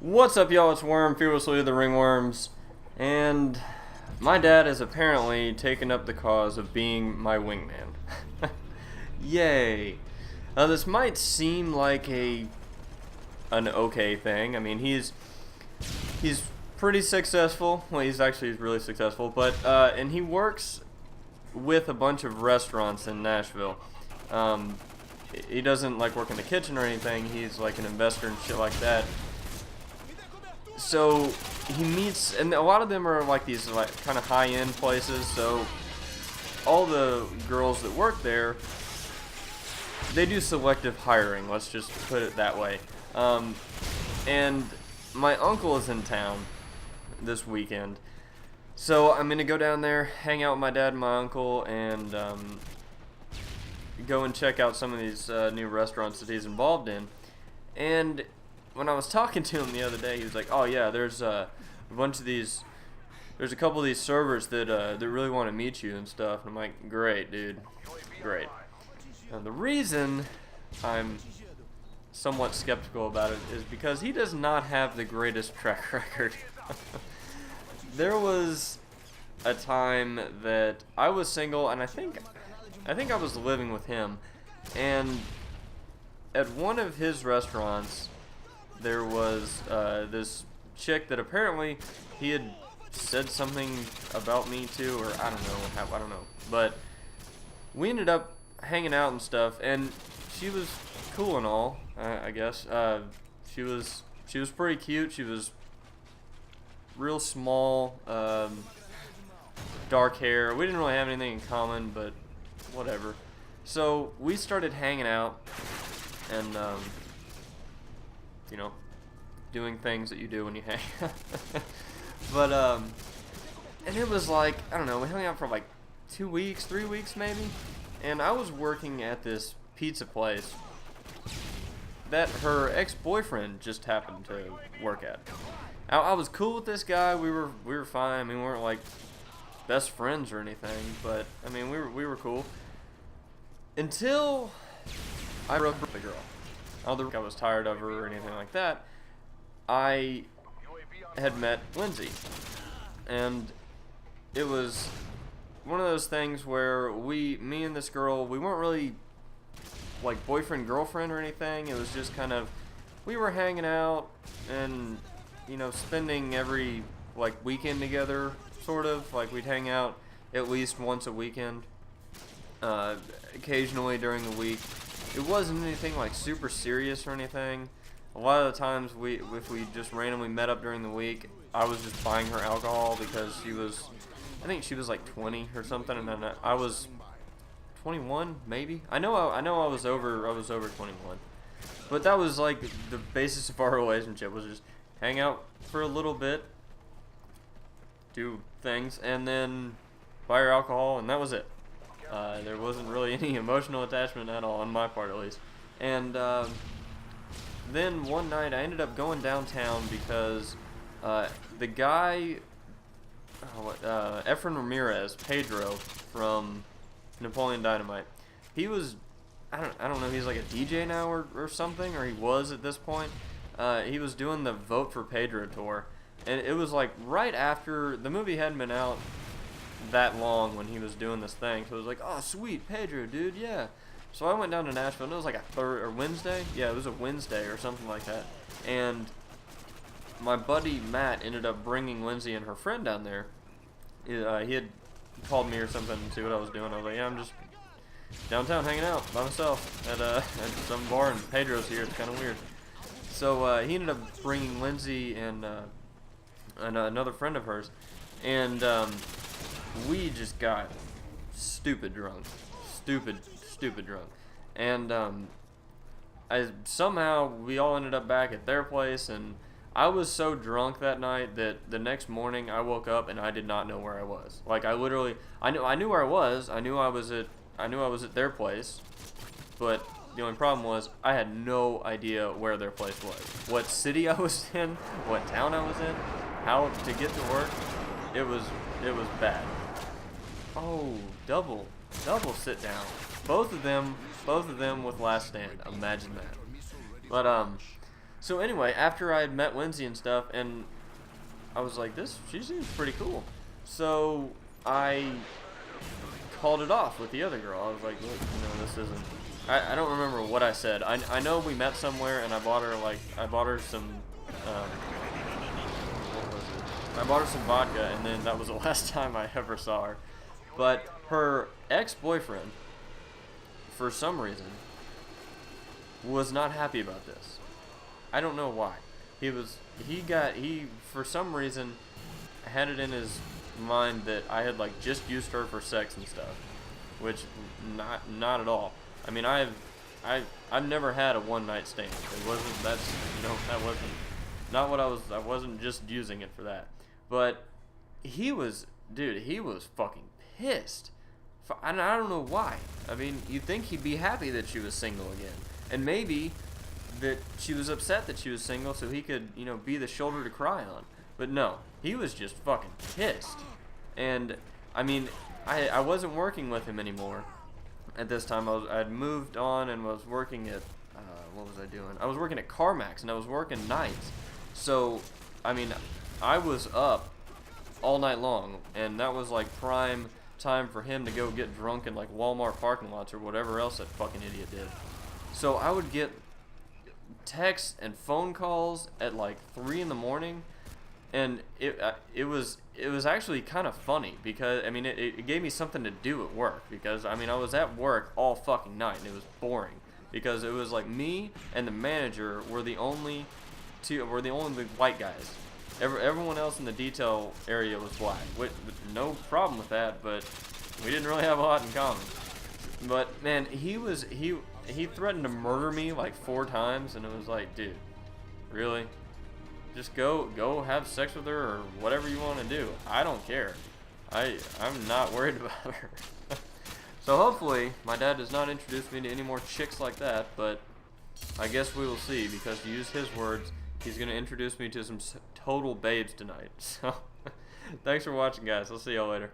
What's up, y'all? It's Worm, fearlessly the Ringworms, and my dad has apparently taken up the cause of being my wingman. Yay! This might seem like an okay thing. I mean, he's pretty successful. Well, he's really successful, but and he works with a bunch of restaurants in Nashville. He doesn't like work in the kitchen or anything. He's like an investor and shit like that. So he meets, and a lot of them are like these like kind of high-end places. So all the girls that work there, they do selective hiring. Let's just put it that way. And my uncle is in town this weekend, so I'm gonna go down there, hang out with my dad and my uncle, and go and check out some of these new restaurants that he's involved in. And when I was talking to him the other day, he was like, "Oh yeah, there's a couple of these servers that really want to meet you and stuff." And I'm like, "Great, dude, great." Now, the reason I'm somewhat skeptical about it is because he does not have the greatest track record. There was a time that I was single, and I think I was living with him, and at one of his restaurants, there was this chick that apparently he had said something about me to, or I don't know. But we ended up hanging out and stuff, and she was cool and all, I guess. She was pretty cute. She was real small, dark hair. We didn't really have anything in common, but whatever. So we started hanging out, and doing things that you do when you hang. But and it was like, I don't know, we hung out for like 2 weeks, 3 weeks maybe, and I was working at this pizza place that her ex-boyfriend just happened to work at. I was cool with this guy. We were fine. I mean, we weren't like best friends or anything, but I mean, we were cool until I broke up with the girl. I don't think I was tired of her or anything like that. I had met Lindsay, and it was one of those things where me and this girl, we weren't really like boyfriend girlfriend or anything. It was just kind of, we were hanging out and spending every like weekend together, sort of like we'd hang out at least once a weekend, occasionally during the week. It wasn't anything like super serious or anything. A lot of the times, if we just randomly met up during the week, I was just buying her alcohol because I think she was like 20 or something, and then I was 21 maybe. I know I was over 21, but that was like the basis of our relationship, was just hang out for a little bit, do things, and then buy her alcohol, and that was it. There wasn't really any emotional attachment at all, on my part at least. And then one night I ended up going downtown because the guy, Efren Ramirez, Pedro from Napoleon Dynamite, he was, I don't know, he's like a DJ now or something, or he was at this point. He was doing the Vote for Pedro tour, and it was like right after the movie hadn't been out that long when he was doing this thing, so it was like, oh sweet, Pedro, dude, yeah. So I went down to Nashville, and it was like a Wednesday. Yeah, it was a Wednesday or something like that. And my buddy Matt ended up bringing Lindsay and her friend down there. He had called me or something to see what I was doing. I was like, yeah, I'm just downtown hanging out by myself at some bar, and Pedro's here. It's kind of weird. So he ended up bringing Lindsay and another friend of hers, and we just got stupid drunk. Stupid drunk. And somehow we all ended up back at their place, and I was so drunk that night that the next morning I woke up and I did not know where I was. Like, I knew where I was. I knew I was at their place, but the only problem was I had no idea where their place was, what city I was in, what town I was in, how to get to work. It was bad. Oh, double sit down. Both of them with Last Stand. Imagine that. But So anyway, after I had met Lindsay and stuff, and I was like, she seems pretty cool. So I called it off with the other girl. I was like, look, this isn't. I don't remember what I said. I know we met somewhere, and I bought her some. What was it? I bought her some vodka, and then that was the last time I ever saw her. But her ex-boyfriend, for some reason, was not happy about this. I don't know why. He for some reason had it in his mind that I had like just used her for sex and stuff, which not at all. I mean, I've never had a one night stand. It wasn't that wasn't not what I wasn't just using it for that. But he was fucking pissed. And I don't know why. I mean, you'd think he'd be happy that she was single again, and maybe that she was upset that she was single so he could, be the shoulder to cry on. But no, he was just fucking pissed. And I mean, I wasn't working with him anymore at this time. I'd moved on and was working at what was I doing? I was working at CarMax, and I was working nights. So I mean, I was up all night long, and that was like prime time for him to go get drunk in like Walmart parking lots or whatever else that fucking idiot did. So I would get texts and phone calls at like 3 in the morning, and it was actually kind of funny because I mean it gave me something to do at work, because I mean I was at work all fucking night, and it was boring because it was like me and the manager were the only white guys. Everyone else in the detail area was black. No problem with that, but we didn't really have a lot in common. But man, he threatened to murder me like 4 times, and it was like, dude, really? Just go have sex with her or whatever you want to do. I don't care. I'm not worried about her. So hopefully my dad does not introduce me to any more chicks like that, but I guess we will see, because to use his words, he's going to introduce me to some total babes tonight. So thanks for watching, guys. I'll see y'all later.